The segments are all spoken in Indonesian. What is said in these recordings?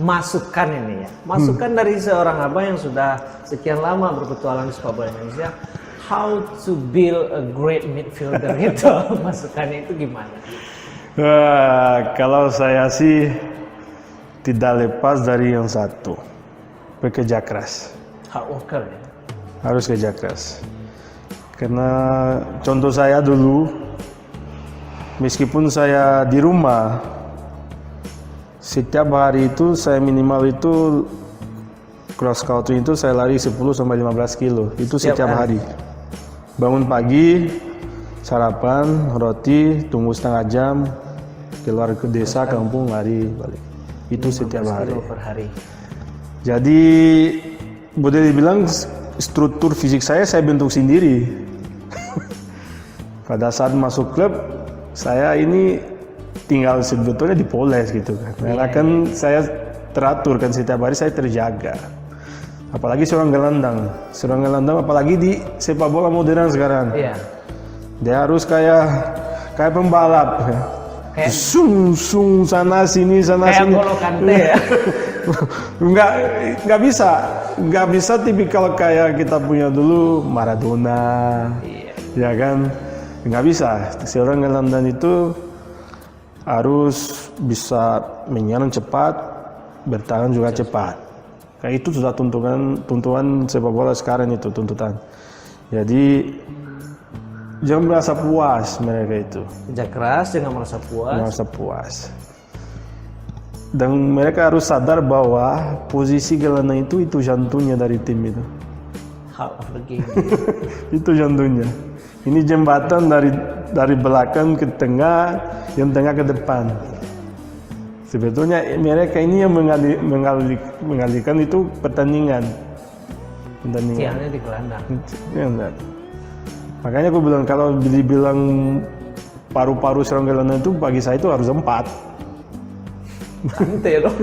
masukan ini ya. Masukan dari seorang abang yang sudah sekian lama berpetualang di sepak bola Indonesia. How to build a great midfielder itu. Masukannya itu gimana? Kalau saya sih tidak lepas dari yang satu, bekerja keras. Hard worker ya. Harus kerja keras. Karena contoh saya dulu, meskipun saya di rumah, setiap hari itu saya minimal itu cross country itu saya lari 10-15 kilo. Itu setiap hari. Bangun pagi, sarapan, roti, tunggu setengah jam, keluar ke desa, kampung, lari balik. Itu setiap hari. Per hari. Jadi boleh dibilang struktur fisik saya bentuk sendiri. Pada saat masuk klub, saya ini tinggal sebetulnya dipoles gitu kan. Karena kan saya teratur kan, setiap hari saya terjaga. Apalagi seorang gelandang apalagi di sepak bola modern sekarang. Iya. Dia harus kayak pembalap. Kayak sung sana sini. Kayak N'Golo Kante ya. nggak bisa tipikal kayak kita punya dulu Maradona. Iya. Ya kan, nggak bisa. Seorang gelandang itu harus bisa menyerang cepat, bertahan juga cepat. Kayak itu sudah tuntutan sepak bola sekarang itu tuntutan. Jadi jangan merasa puas mereka itu. Kerja keras, jangan merasa puas. Merasa puas. Dan mereka harus sadar bahwa posisi gelandang itu jantungnya dari tim itu. Heart of the game. Itu jantungnya. Ini jembatan dari belakang ke tengah, yang tengah ke depan. Sebetulnya mereka ini yang mengalihkan itu pertandingan. Tiangnya di gelandang. Ya, enggak. Makanya aku bilang kalau dibilang paru-paru serang gelandang itu bagi saya itu harus 4. Kante loh.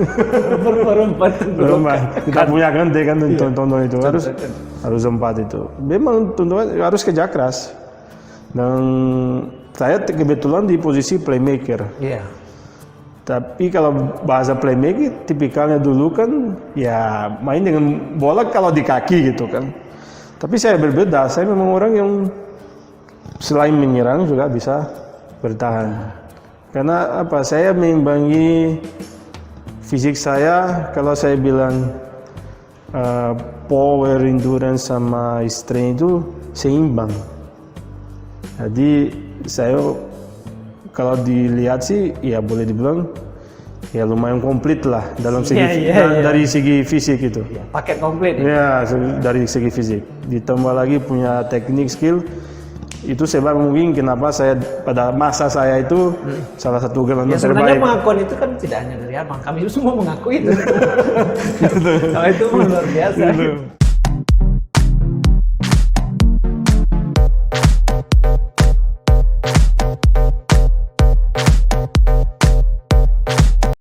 Paru-paru 4. Kita punya Kante kan tonton itu harus 4 itu. Memang tuntutan harus kerja keras. Dan saya kebetulan di posisi playmaker. Iya. Tapi kalau bahasa playmaker tipikalnya dulu kan ya main dengan bola kalau di kaki gitu kan. Tapi saya berbeda, saya memang orang yang selain menyerang juga bisa bertahan. Karena apa? Saya mengimbangi fisik saya, kalau saya bilang power, endurance sama strength itu seimbang. Jadi saya kalau dilihat sih ya boleh dibilang ya lumayan komplit lah dalam segi dari segi fisik itu. Ya, paket komplit. Ya, dari segi fisik. Ditambah lagi punya teknik, skill. Itu sebab mungkin kenapa saya pada masa saya itu salah satu gelandang terbaik. Sebenarnya pengakuan itu kan tidak hanya dari abang, kami semua mengakui itu. Kalau itu luar biasa.